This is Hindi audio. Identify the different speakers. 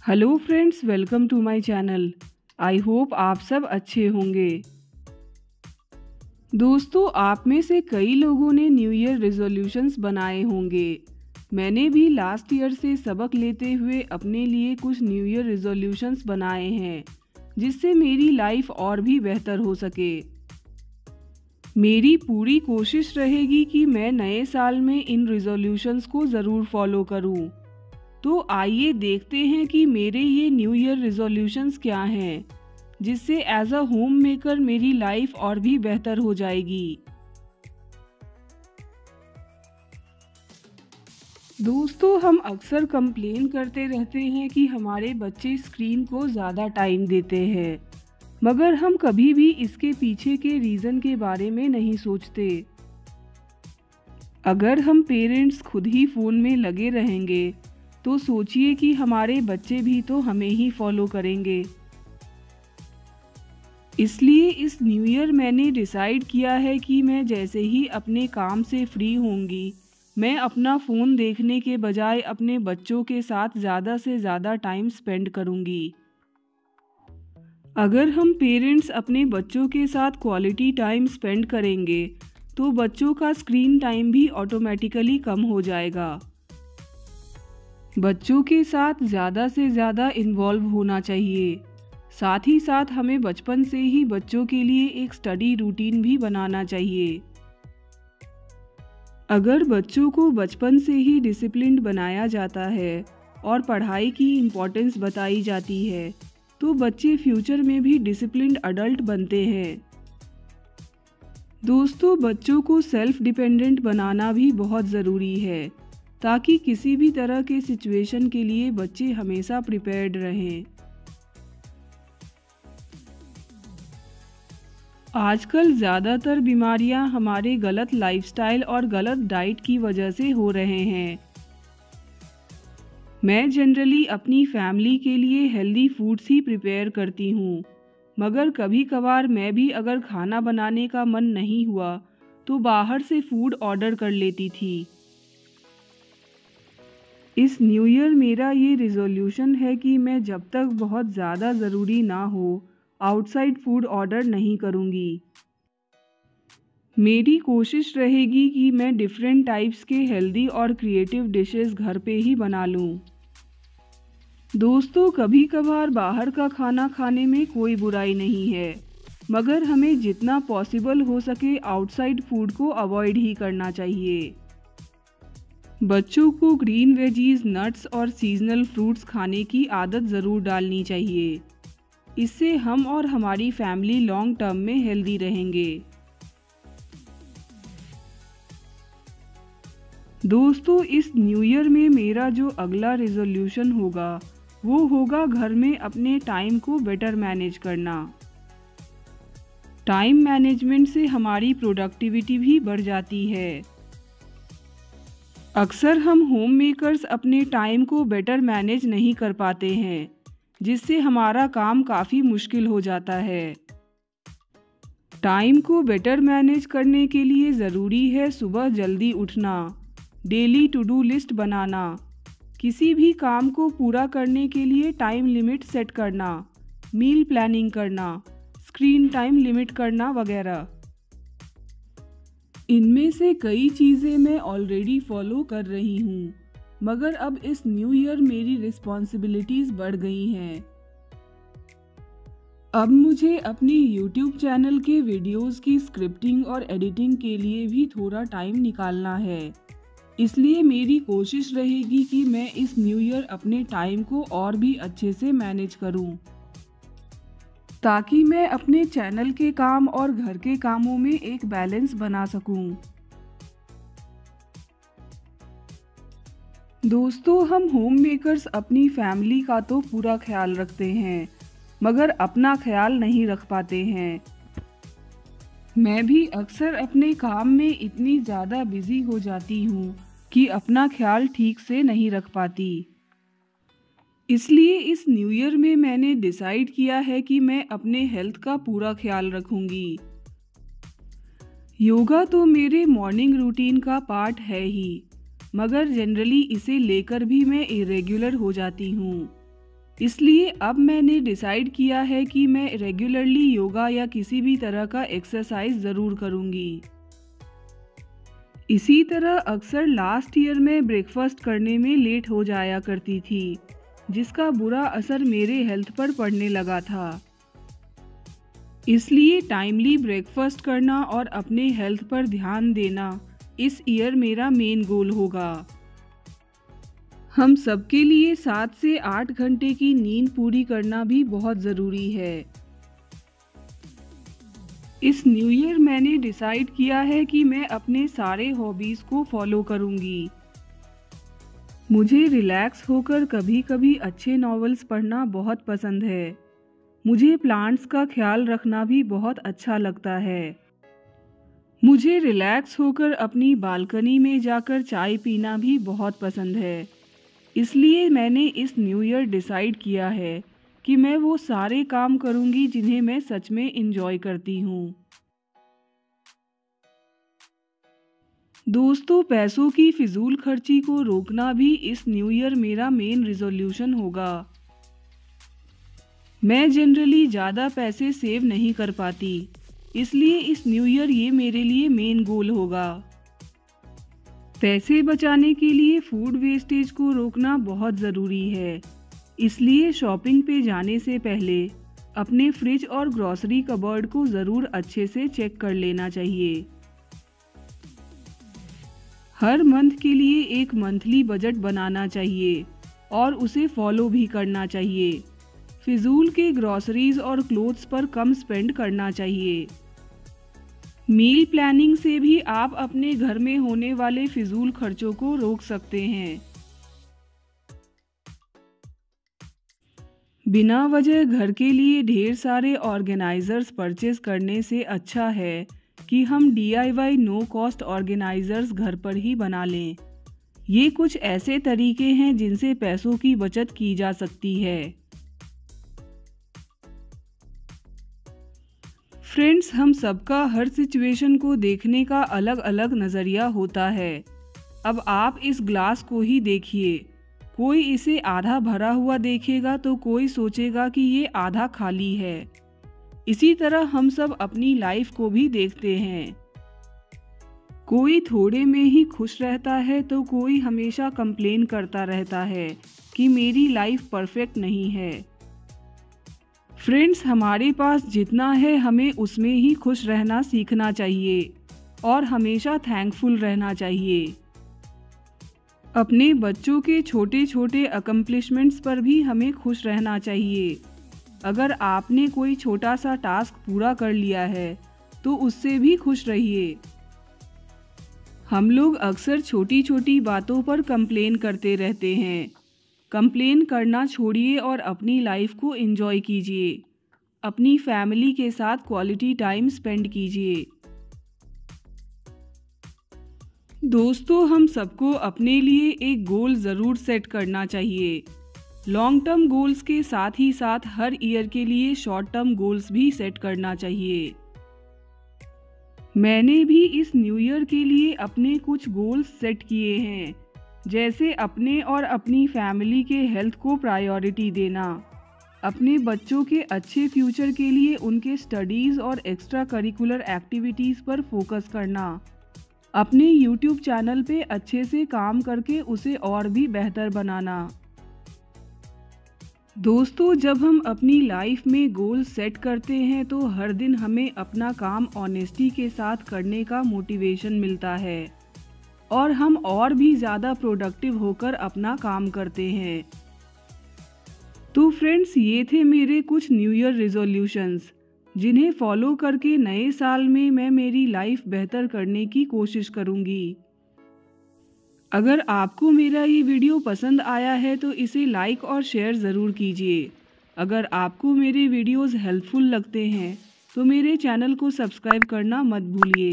Speaker 1: Hello friends, welcome to my channel. I hope आप सब अच्छे होंगे। दोस्तों, आप में से कई लोगों ने न्यू ईयर रेजोल्यूशंस बनाए होंगे। मैंने भी लास्ट ईयर से सबक लेते हुए अपने लिए कुछ न्यू ईयर रेजोल्यूशंस बनाए हैं, जिससे मेरी लाइफ और भी बेहतर हो सके। मेरी पूरी कोशिश रहेगी कि मैं नए साल में इन रेजोल्यूशंस को ज़रूर फॉलो करूं। तो आइए देखते हैं कि मेरे ये न्यू ईयर रेजोल्यूशंस क्या हैं, जिससे एज अ होम मेकर मेरी लाइफ और भी बेहतर हो जाएगी। दोस्तों, हम अक्सर कंप्लेन करते रहते हैं कि हमारे बच्चे स्क्रीन को ज़्यादा टाइम देते हैं, मगर हम कभी भी इसके पीछे के रीज़न के बारे में नहीं सोचते। अगर हम पेरेंट्स खुद ही फ़ोन में लगे रहेंगे तो सोचिए कि हमारे बच्चे भी तो हमें ही फॉलो करेंगे। इसलिए इस न्यू ईयर मैंने डिसाइड किया है कि मैं जैसे ही अपने काम से फ्री होंगी, मैं अपना फ़ोन देखने के बजाय अपने बच्चों के साथ ज़्यादा से ज़्यादा टाइम स्पेंड करूँगी। अगर हम पेरेंट्स अपने बच्चों के साथ क्वालिटी टाइम स्पेंड करेंगे तो बच्चों का स्क्रीन टाइम भी ऑटोमेटिकली कम हो जाएगा। बच्चों के साथ ज़्यादा से ज़्यादा इन्वॉल्व होना चाहिए। साथ ही साथ हमें बचपन से ही बच्चों के लिए एक स्टडी रूटीन भी बनाना चाहिए। अगर बच्चों को बचपन से ही डिसिप्लिन्ड बनाया जाता है और पढ़ाई की इम्पोर्टेंस बताई जाती है, तो बच्चे फ्यूचर में भी डिसिप्लिन्ड अडल्ट बनते हैं। दोस्तों, बच्चों को सेल्फ डिपेंडेंट बनाना भी बहुत ज़रूरी है, ताकि किसी भी तरह के सिचुएशन के लिए बच्चे हमेशा प्रिपेयर्ड रहें। आजकल ज़्यादातर बीमारियां हमारे गलत लाइफस्टाइल और गलत डाइट की वजह से हो रहे हैं। मैं जनरली अपनी फैमिली के लिए हेल्दी फूड्स ही प्रिपेयर करती हूँ, मगर कभी कभार मैं भी अगर खाना बनाने का मन नहीं हुआ तो बाहर से फूड ऑर्डर कर लेती थी। इस न्यू ईयर मेरा ये रिजोल्यूशन है कि मैं जब तक बहुत ज़्यादा ज़रूरी ना हो आउटसाइड फूड ऑर्डर नहीं करूँगी। मेरी कोशिश रहेगी कि मैं डिफरेंट टाइप्स के हेल्दी और क्रिएटिव डिशेस घर पे ही बना लूँ। दोस्तों, कभी कभार बाहर का खाना खाने में कोई बुराई नहीं है, मगर हमें जितना पॉसिबल हो सके आउटसाइड फूड को अवॉइड ही करना चाहिए। बच्चों को ग्रीन वेजीज, नट्स और सीजनल फ्रूट्स खाने की आदत ज़रूर डालनी चाहिए। इससे हम और हमारी फैमिली लॉन्ग टर्म में हेल्दी रहेंगे। दोस्तों, इस न्यू ईयर में मेरा जो अगला रेजोल्यूशन होगा वो होगा घर में अपने टाइम को बेटर मैनेज करना। टाइम मैनेजमेंट से हमारी प्रोडक्टिविटी भी बढ़ जाती है। अक्सर हम होम मेकर्स अपने टाइम को बेटर मैनेज नहीं कर पाते हैं, जिससे हमारा काम काफ़ी मुश्किल हो जाता है। टाइम को बेटर मैनेज करने के लिए ज़रूरी है सुबह जल्दी उठना, डेली टू डू लिस्ट बनाना, किसी भी काम को पूरा करने के लिए टाइम लिमिट सेट करना, मील प्लानिंग करना, स्क्रीन टाइम लिमिट करना वगैरह। इनमें से कई चीज़ें मैं ऑलरेडी फॉलो कर रही हूँ, मगर अब इस न्यू ईयर मेरी रिस्पॉन्सिबिलिटीज़ बढ़ गई हैं। अब मुझे अपनी यूट्यूब चैनल के वीडियोस की स्क्रिप्टिंग और एडिटिंग के लिए भी थोड़ा टाइम निकालना है। इसलिए मेरी कोशिश रहेगी कि मैं इस न्यू ईयर अपने टाइम को और भी अच्छे से मैनेज करूँ, ताकि मैं अपने चैनल के काम और घर के कामों में एक बैलेंस बना सकूं। दोस्तों, हम होम मेकर्स अपनी फैमिली का तो पूरा ख्याल रखते हैं, मगर अपना ख्याल नहीं रख पाते हैं। मैं भी अक्सर अपने काम में इतनी ज़्यादा बिजी हो जाती हूँ कि अपना ख्याल ठीक से नहीं रख पाती। इसलिए इस न्यू ईयर में मैंने डिसाइड किया है कि मैं अपने हेल्थ का पूरा ख्याल रखूंगी। योगा तो मेरे मॉर्निंग रूटीन का पार्ट है ही, मगर जनरली इसे लेकर भी मैं इरेगुलर हो जाती हूँ। इसलिए अब मैंने डिसाइड किया है कि मैं रेगुलरली योगा या किसी भी तरह का एक्सरसाइज ज़रूर करूँगी। इसी तरह अक्सर लास्ट ईयर में ब्रेकफास्ट करने में लेट हो जाया करती थी, जिसका बुरा असर मेरे हेल्थ पर पड़ने लगा था। इसलिए टाइमली ब्रेकफास्ट करना और अपने हेल्थ पर ध्यान देना इस ईयर मेरा मेन गोल होगा। हम सबके लिए 7 से 8 घंटे की नींद पूरी करना भी बहुत ज़रूरी है। इस न्यू ईयर मैंने डिसाइड किया है कि मैं अपने सारे हॉबीज़ को फॉलो करूँगी। मुझे रिलैक्स होकर कभी कभी अच्छे नॉवेल्स पढ़ना बहुत पसंद है। मुझे प्लांट्स का ख्याल रखना भी बहुत अच्छा लगता है। मुझे रिलैक्स होकर अपनी बालकनी में जाकर चाय पीना भी बहुत पसंद है। इसलिए मैंने इस न्यू ईयर डिसाइड किया है कि मैं वो सारे काम करूँगी जिन्हें मैं सच में एंजॉय करती हूँ। दोस्तों, पैसों की फिजूल खर्ची को रोकना भी इस न्यू ईयर मेरा मेन रिजोल्यूशन होगा। मैं जनरली ज़्यादा पैसे सेव नहीं कर पाती, इसलिए इस न्यू ईयर ये मेरे लिए मेन गोल होगा। पैसे बचाने के लिए फूड वेस्टेज को रोकना बहुत ज़रूरी है। इसलिए शॉपिंग पे जाने से पहले अपने फ्रिज और ग्रॉसरी कबर्ड को ज़रूर अच्छे से चेक कर लेना चाहिए। हर मंथ के लिए एक मंथली बजट बनाना चाहिए और उसे फॉलो भी करना चाहिए। फिजूल के ग्रॉसरीज और क्लोथ्स पर कम स्पेंड करना चाहिए। मील प्लानिंग से भी आप अपने घर में होने वाले फिजूल खर्चों को रोक सकते हैं। बिना वजह घर के लिए ढेर सारे ऑर्गेनाइजर्स परचेज करने से अच्छा है कि हम DIY नो कॉस्ट ऑर्गेनाइजर्स घर पर ही बना लें। ये कुछ ऐसे तरीके हैं जिनसे पैसों की बचत की जा सकती है। फ्रेंड्स, हम सबका हर सिचुएशन को देखने का अलग अलग नज़रिया होता है। अब आप इस ग्लास को ही देखिए। कोई इसे आधा भरा हुआ देखेगा तो कोई सोचेगा कि ये आधा खाली है। इसी तरह हम सब अपनी लाइफ को भी देखते हैं। कोई थोड़े में ही खुश रहता है तो कोई हमेशा कंप्लेन करता रहता है कि मेरी लाइफ परफेक्ट नहीं है। फ्रेंड्स, हमारे पास जितना है हमें उसमें ही खुश रहना सीखना चाहिए और हमेशा थैंकफुल रहना चाहिए। अपने बच्चों के छोटे छोटे अकम्प्लिशमेंट्स पर भी हमें खुश रहना चाहिए। अगर आपने कोई छोटा सा टास्क पूरा कर लिया है तो उससे भी खुश रहिए। हम लोग अक्सर छोटी छोटी बातों पर कंप्लेन करते रहते हैं। कंप्लेन करना छोड़िए और अपनी लाइफ को एंजॉय कीजिए। अपनी फैमिली के साथ क्वालिटी टाइम स्पेंड कीजिए। दोस्तों, हम सबको अपने लिए एक गोल ज़रूर सेट करना चाहिए। लॉन्ग टर्म गोल्स के साथ ही साथ हर ईयर के लिए शॉर्ट टर्म गोल्स भी सेट करना चाहिए। मैंने भी इस न्यू ईयर के लिए अपने कुछ गोल्स सेट किए हैं, जैसे अपने और अपनी फैमिली के हेल्थ को प्रायोरिटी देना, अपने बच्चों के अच्छे फ्यूचर के लिए उनके स्टडीज़ और एक्स्ट्रा करिकुलर एक्टिविटीज़ पर फोकस करना, अपने YouTube चैनल पे अच्छे से काम करके उसे और भी बेहतर बनाना। दोस्तों, जब हम अपनी लाइफ में गोल सेट करते हैं तो हर दिन हमें अपना काम ऑनेस्टी के साथ करने का मोटिवेशन मिलता है और हम और भी ज़्यादा प्रोडक्टिव होकर अपना काम करते हैं। तो फ्रेंड्स, ये थे मेरे कुछ न्यू ईयर रिजोल्यूशंस, जिन्हें फॉलो करके नए साल में मैं मेरी लाइफ बेहतर करने की कोशिश करूँगी। अगर आपको मेरा ये वीडियो पसंद आया है तो इसे लाइक और शेयर ज़रूर कीजिए। अगर आपको मेरे वीडियोस हेल्पफुल लगते हैं तो मेरे चैनल को सब्सक्राइब करना मत भूलिए।